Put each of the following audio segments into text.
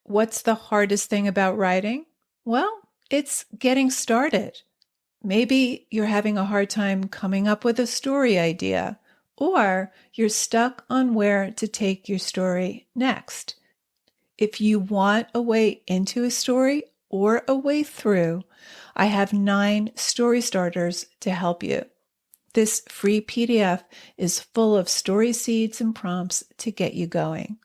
What's the hardest thing about writing? Well, it's getting started. Maybe you're having a hard time coming up with a story idea, or you're stuck on where to take your story next. If you want a way into a story or a way through, I have 9 story starters to help you. This free PDF is full of story seeds and prompts to get you going.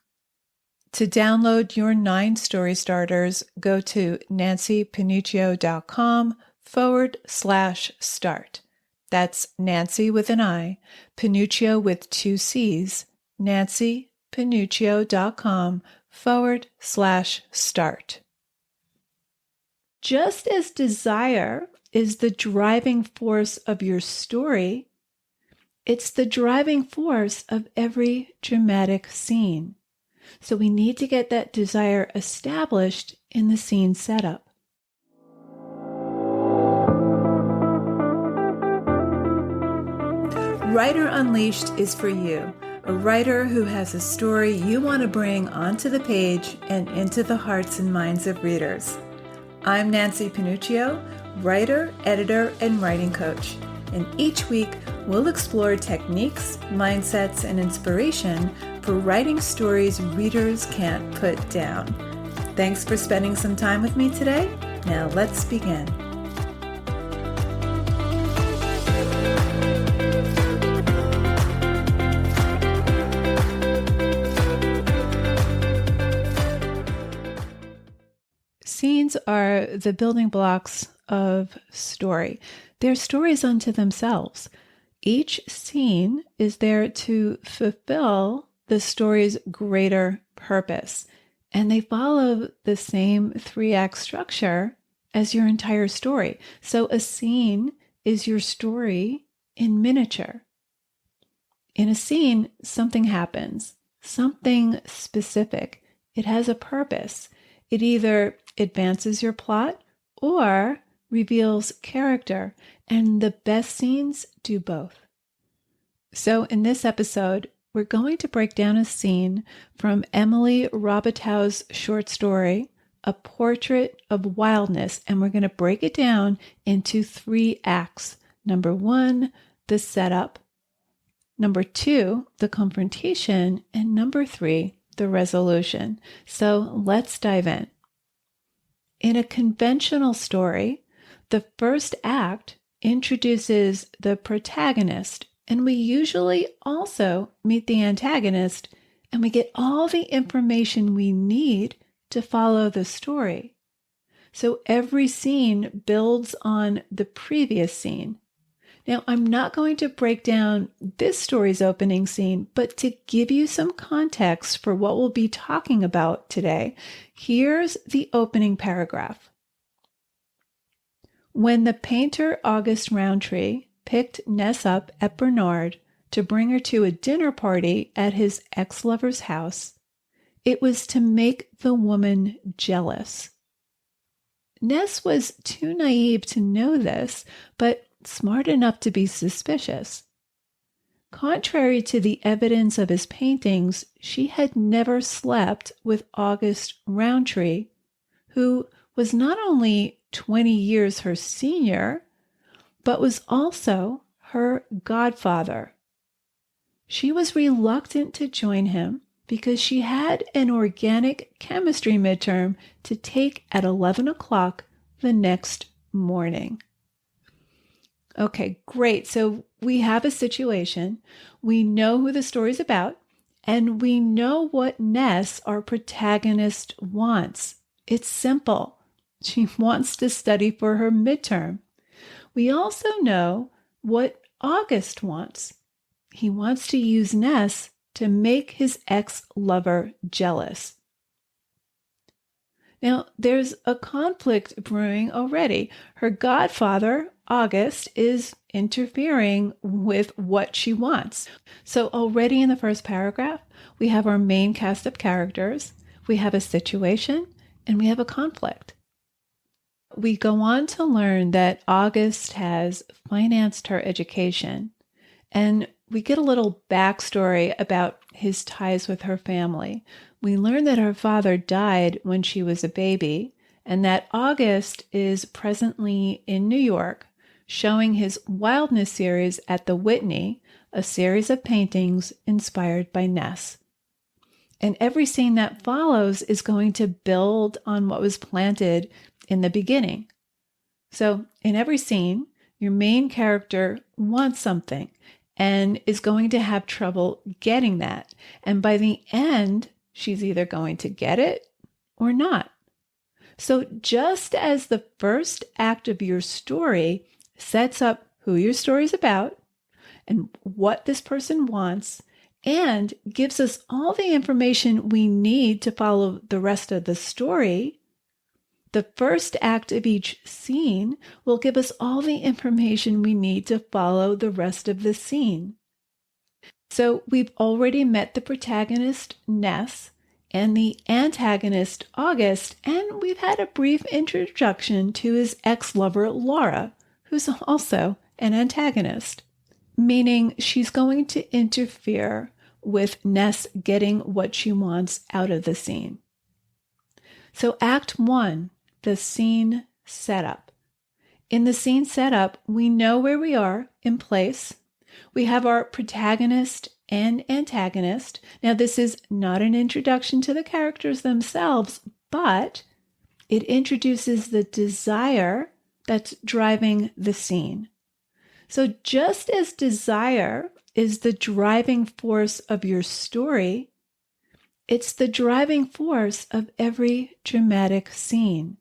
To download your 9 story starters, go to nancypanuccio.com/start. That's Nancy with an I, Panuccio with 2 C's, nancypanuccio.com/start. Just as desire is the driving force of your story, it's the driving force of every dramatic scene. So we need to get that desire established in the scene setup. Writer Unleashed is for you, a writer who has a story you want to bring onto the page and into the hearts and minds of readers. I'm Nancy Panuccio, writer, editor, and writing coach. And each week, we'll explore techniques, mindsets, and inspiration for writing stories readers can't put down. Thanks for spending some time with me today. Now let's begin. Scenes are the building blocks of story. They're stories unto themselves. Each scene is there to fulfill the story's greater purpose, and they follow the same 3-act structure as your entire story. So a scene is your story in miniature. In a scene, something happens, something specific. It has a purpose. It either advances your plot or reveals character, and the best scenes do both. So in this episode, we're going to break down a scene from Emily Robichaux's short story, A Portrait of Wildness, and we're going to break it down into 3 acts. Number 1, the setup. Number 2, the confrontation. And number 3, the resolution. So let's dive in. In a conventional story, the first act introduces the protagonist, and we usually also meet the antagonist, and we get all the information we need to follow the story. So every scene builds on the previous scene. Now, I'm not going to break down this story's opening scene, but to give you some context for what we'll be talking about today, here's the opening paragraph. When the painter August Rowntree picked Ness up at Bernard to bring her to a dinner party at his ex-lover's house, it was to make the woman jealous. Ness was too naive to know this, but smart enough to be suspicious. Contrary to the evidence of his paintings, she had never slept with August Rowntree, who was not only 20 years her senior, but was also her godfather. She was reluctant to join him because she had an organic chemistry midterm to take at 11 o'clock the next morning. Okay, great. So we have a situation. We know who the story's about, and we know what Ness, our protagonist, wants. It's simple. She wants to study for her midterm. We also know what August wants. He wants to use Ness to make his ex-lover jealous. Now, there's a conflict brewing already. Her godfather, August, is interfering with what she wants. So already in the first paragraph, we have our main cast of characters, we have a situation, and we have a conflict. We go on to learn that August has financed her education. And we get a little backstory about his ties with her family. We learn that her father died when she was a baby, and that August is presently in New York, showing his Wildness series at the Whitney, a series of paintings inspired by Ness. And every scene that follows is going to build on what was planted in the beginning. So in every scene, your main character wants something and is going to have trouble getting that. And by the end, she's either going to get it or not. So just as the first act of your story sets up who your story is about and what this person wants, and gives us all the information we need to follow the rest of the story, the first act of each scene will give us all the information we need to follow the rest of the scene. So we've already met the protagonist, Ness, and the antagonist, August, and we've had a brief introduction to his ex-lover, Laura, who's also an antagonist, meaning she's going to interfere with Ness getting what she wants out of the scene. So Act 1, the scene setup. In the scene setup, we know where we are in place. We have our protagonist and antagonist. Now, this is not an introduction to the characters themselves, but it introduces the desire that's driving the scene. So just as desire is the driving force of your story, it's the driving force of every dramatic scene.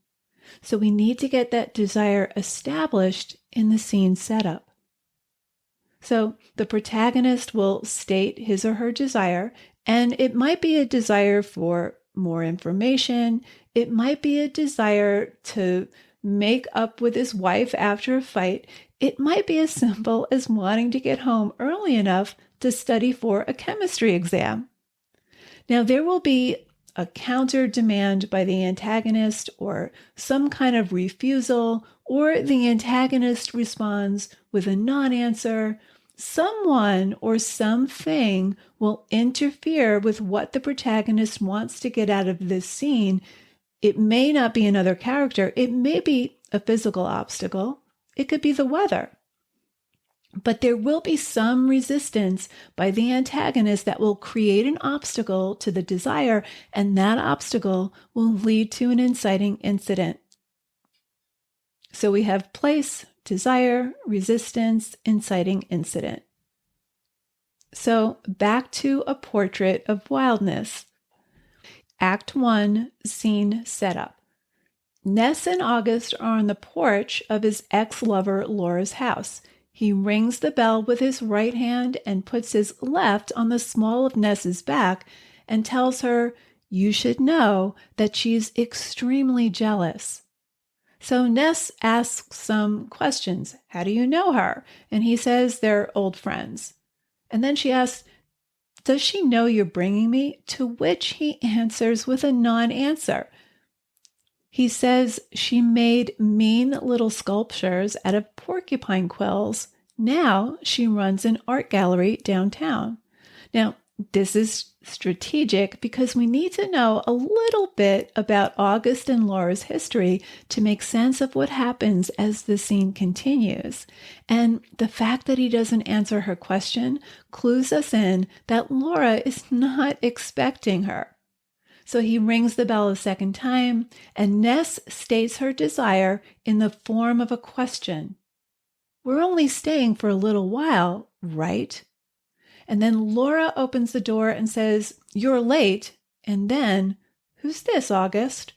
So we need to get that desire established in the scene setup. So the protagonist will state his or her desire, and it might be a desire for more information. It might be a desire to make up with his wife after a fight. It might be as simple as wanting to get home early enough to study for a chemistry exam. Now, there will be a counter demand by the antagonist or some kind of refusal, or the antagonist responds with a non-answer. Someone or something will interfere with what the protagonist wants to get out of this scene. It may not be another character. It may be a physical obstacle. It could be the weather. But there will be some resistance by the antagonist that will create an obstacle to the desire, and that obstacle will lead to an inciting incident. So we have place, desire, resistance, inciting incident. So back to A Portrait of Wildness. Act 1, scene setup. Ness and August are on the porch of his ex-lover Laura's house. He rings the bell with his right hand and puts his left on the small of Ness's back and tells her, "You should know that she's extremely jealous." So Ness asks some questions. How do you know her? And he says they're old friends. And then she asks, "Does she know you're bringing me?" To which he answers with a non-answer. He says she made mean little sculptures out of porcupine quills. Now she runs an art gallery downtown. Now, this is strategic because we need to know a little bit about August and Laura's history to make sense of what happens as the scene continues. And the fact that he doesn't answer her question clues us in that Laura is not expecting her. So he rings the bell a second time, and Ness states her desire in the form of a question. "We're only staying for a little while, right?" And then Laura opens the door and says, "You're late." And then, "Who's this, August?"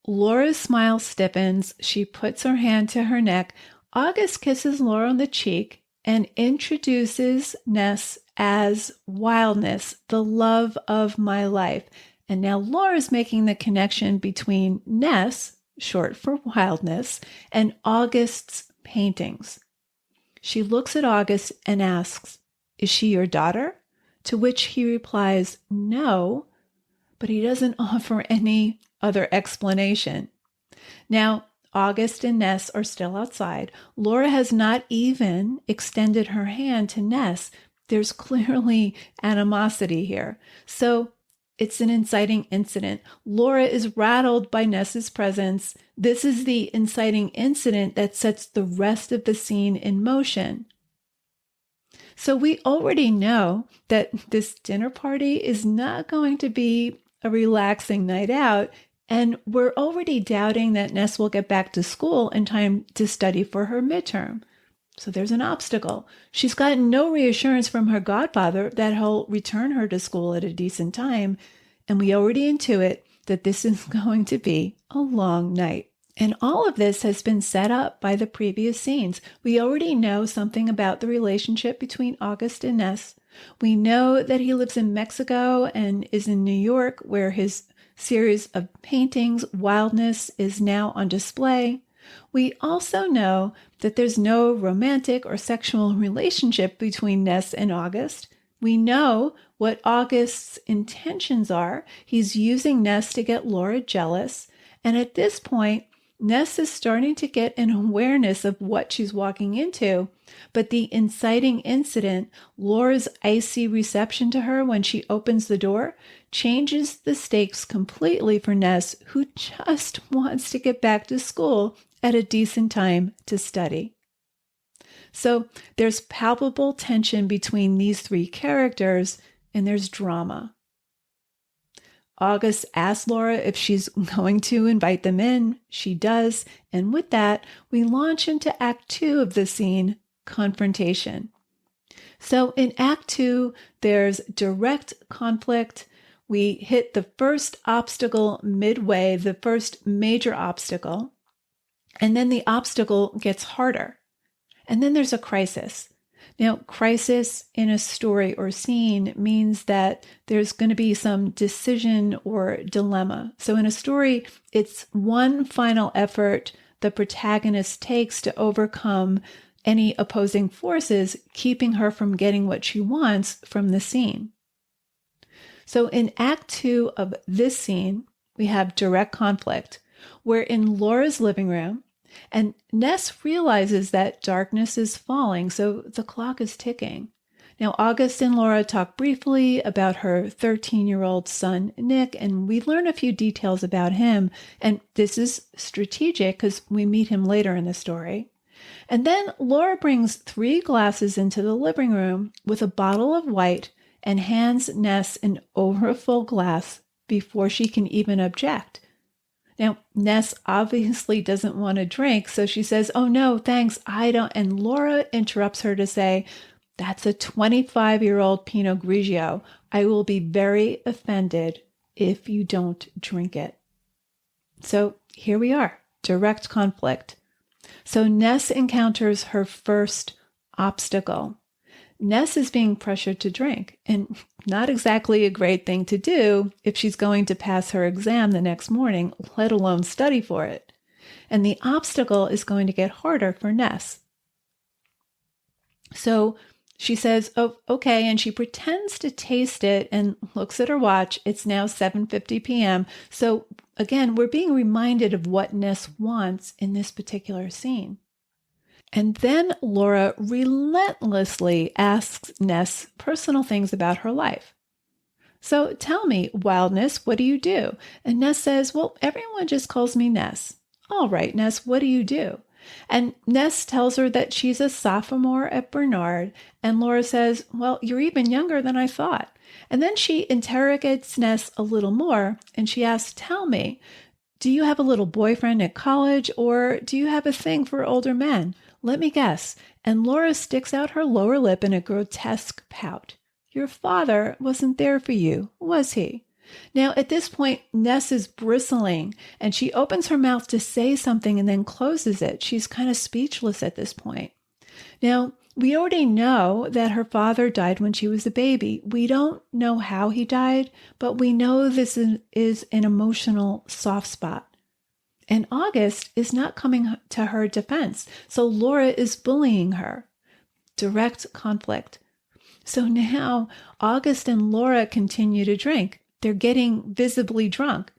Laura's smile stiffens. She puts her hand to her neck. August kisses Laura on the cheek and introduces Ness as Wildness, the love of my life. And now Laura's making the connection between Ness, short for Wildness, and August's paintings. She looks at August and asks, "Is she your daughter?" To which he replies, "No," but he doesn't offer any other explanation. Now, August and Ness are still outside. Laura has not even extended her hand to Ness. There's clearly animosity here. So it's an inciting incident. Laura is rattled by Ness's presence. This is the inciting incident that sets the rest of the scene in motion. So we already know that this dinner party is not going to be a relaxing night out, and we're already doubting that Ness will get back to school in time to study for her midterm. So there's an obstacle. She's gotten no reassurance from her godfather that he'll return her to school at a decent time, and we already intuit that this is going to be a long night. And all of this has been set up by the previous scenes. We already know something about the relationship between August and Ness. We know that he lives in Mexico and is in New York, where his series of paintings, Wildness, is now on display. We also know that there's no romantic or sexual relationship between Ness and August. We know what August's intentions are. He's using Ness to get Laura jealous. And at this point, Ness is starting to get an awareness of what she's walking into, but the inciting incident, Laura's icy reception to her when she opens the door, changes the stakes completely for Ness, who just wants to get back to school at a decent time to study. So there's palpable tension between these three characters, and there's drama. August asks Laura if she's going to invite them in. She does. And with that, we launch into Act 2 of the scene, confrontation. So in Act 2, there's direct conflict. We hit the first obstacle midway, the first major obstacle, and then the obstacle gets harder. And then there's a crisis. Now, crisis in a story or scene means that there's going to be some decision or dilemma. So in a story, it's one final effort the protagonist takes to overcome any opposing forces, keeping her from getting what she wants from the scene. So in Act 2 of this scene, we have direct conflict. We're in Laura's living room, and Ness realizes that darkness is falling, so the clock is ticking. Now, August and Laura talk briefly about her 13-year-old son, Nick, and we learn a few details about him. And this is strategic because we meet him later in the story. And then Laura brings 3 glasses into the living room with a bottle of white and hands Ness an overfull glass before she can even object. Now, Ness obviously doesn't want to drink, so she says, "Oh no, thanks, I don't." And Laura interrupts her to say, "That's a 25-year-old Pinot Grigio. I will be very offended if you don't drink it." So here we are, direct conflict. So Ness encounters her first obstacle. Ness is being pressured to drink, and not exactly a great thing to do if she's going to pass her exam the next morning, let alone study for it. And the obstacle is going to get harder for Ness. So she says, "Oh, okay," and she pretends to taste it and looks at her watch. It's now 7:50 p.m. So again, we're being reminded of what Ness wants in this particular scene. And then Laura relentlessly asks Ness personal things about her life. "So tell me, Wildness, what do you do?" And Ness says, "Well, everyone just calls me Ness." "All right, Ness, what do you do?" And Ness tells her that she's a sophomore at Bernard. And Laura says, "Well, you're even younger than I thought." And then she interrogates Ness a little more, and she asks, "Tell me, do you have a little boyfriend at college, or do you have a thing for older men? Let me guess." And Laura sticks out her lower lip in a grotesque pout. "Your father wasn't there for you, was he?" Now, at this point, Ness is bristling, and she opens her mouth to say something and then closes it. She's kind of speechless at this point. Now, we already know that her father died when she was a baby. We don't know how he died, but we know this is an emotional soft spot. And August is not coming to her defense, so Laura is bullying her. Direct conflict. So now August and Laura continue to drink. They're getting visibly drunk.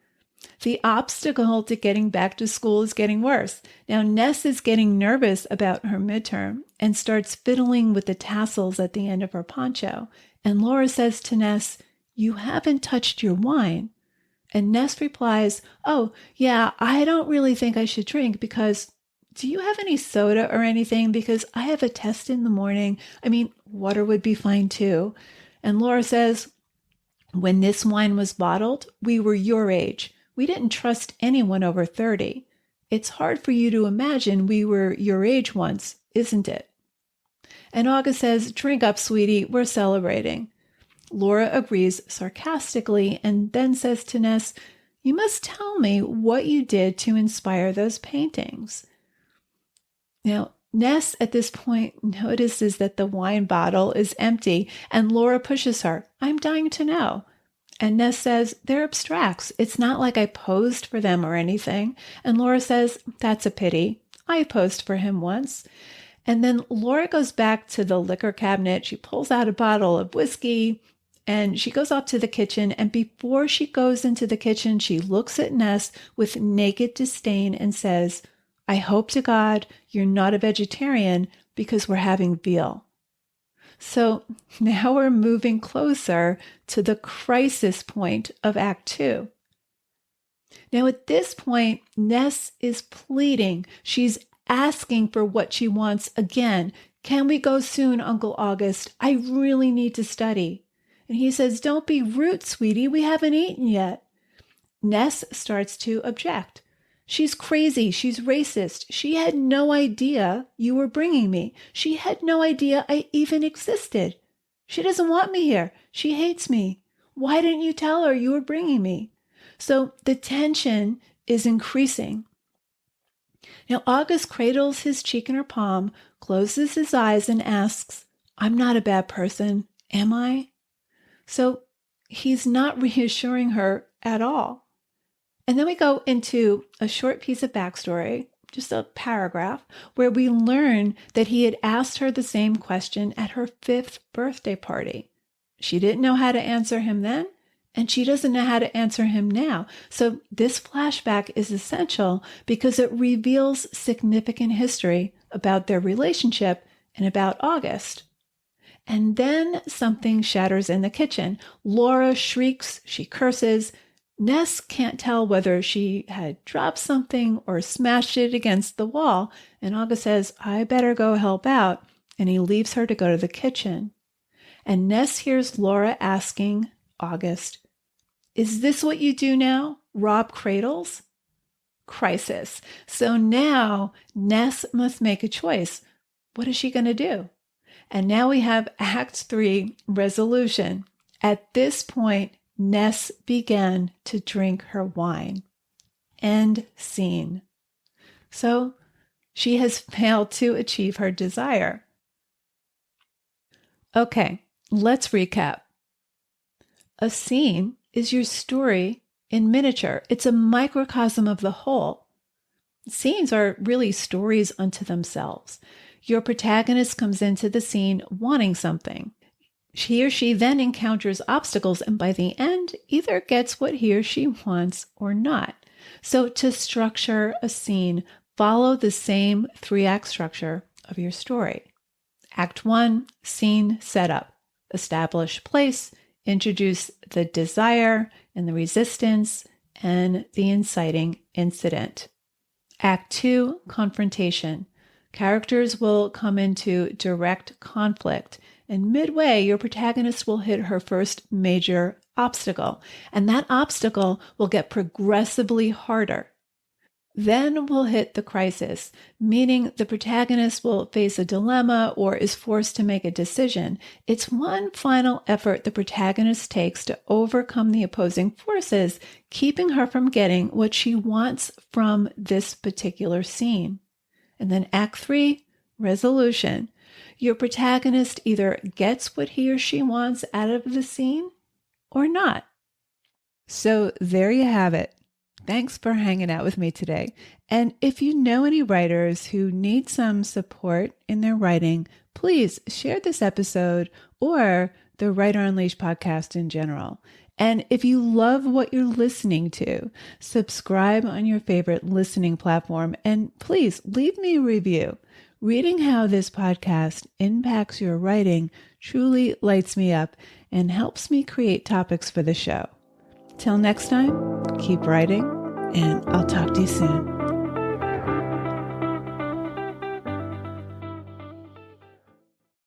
The obstacle to getting back to school is getting worse. Now, Ness is getting nervous about her midterm and starts fiddling with the tassels at the end of her poncho. And Laura says to Ness, "You haven't touched your wine." And Ness replies, "Oh, yeah, I don't really think I should drink because do you have any soda or anything? Because I have a test in the morning. I mean, water would be fine too." And Laura says, "When this wine was bottled, we were your age. We didn't trust anyone over 30. It's hard for you to imagine we were your age once, isn't it?" And August says, "Drink up, sweetie. We're celebrating." Laura agrees sarcastically and then says to Ness, "You must tell me what you did to inspire those paintings." Now, Ness at this point notices that the wine bottle is empty and Laura pushes her, "I'm dying to know." And Ness says, "They're abstracts. It's not like I posed for them or anything." And Laura says, "That's a pity. I posed for him once." And then Laura goes back to the liquor cabinet. She pulls out a bottle of whiskey and she goes off to the kitchen. And before she goes into the kitchen, she looks at Ness with naked disdain and says, "I hope to God you're not a vegetarian because we're having veal." So now we're moving closer to the crisis point of Act 2. Now at this point, Ness is pleading. She's asking for what she wants again. "Can we go soon, Uncle August? I really need to study." And he says, "Don't be rude, sweetie. We haven't eaten yet." Ness starts to object. "She's crazy. She's racist. She had no idea you were bringing me. She had no idea I even existed. She doesn't want me here. She hates me. Why didn't you tell her you were bringing me?" So the tension is increasing. Now, August cradles his cheek in her palm, closes his eyes, and asks, "I'm not a bad person, am I?" So he's not reassuring her at all. And then we go into a short piece of backstory, just a paragraph, where we learn that he had asked her the same question at her 5th birthday party. She didn't know how to answer him then, and she doesn't know how to answer him now. So this flashback is essential because it reveals significant history about their relationship and about August. And then something shatters in the kitchen. Laura shrieks, she curses. Ness can't tell whether she had dropped something or smashed it against the wall. And August says, "I better go help out." And he leaves her to go to the kitchen. And Ness hears Laura asking August, "Is this what you do now? Rob cradles?" Crisis. So now Ness must make a choice. What is she going to do? And now we have Act 3, resolution. At this point, Ness began to drink her wine. End scene. So she has failed to achieve her desire. Okay, let's recap. A scene is your story in miniature. It's a microcosm of the whole. Scenes are really stories unto themselves. Your protagonist comes into the scene wanting something. He or she then encounters obstacles and by the end either gets what he or she wants or not. So to structure a scene, follow the same 3-act structure of your story. Act 1, scene setup. Establish place, introduce the desire and the resistance and the inciting incident. Act 2, confrontation. Characters will come into direct conflict, and midway, your protagonist will hit her first major obstacle, and that obstacle will get progressively harder. Then we'll hit the crisis, meaning the protagonist will face a dilemma or is forced to make a decision. It's one final effort the protagonist takes to overcome the opposing forces, keeping her from getting what she wants from this particular scene. And then Act 3, resolution. Your protagonist either gets what he or she wants out of the scene or not. So there you have it. Thanks for hanging out with me today. And if you know any writers who need some support in their writing, please share this episode or the Writer Unleashed podcast in general. And if you love what you're listening to, subscribe on your favorite listening platform and please leave me a review. Reading how this podcast impacts your writing truly lights me up and helps me create topics for the show. Till next time, keep writing, and I'll talk to you soon.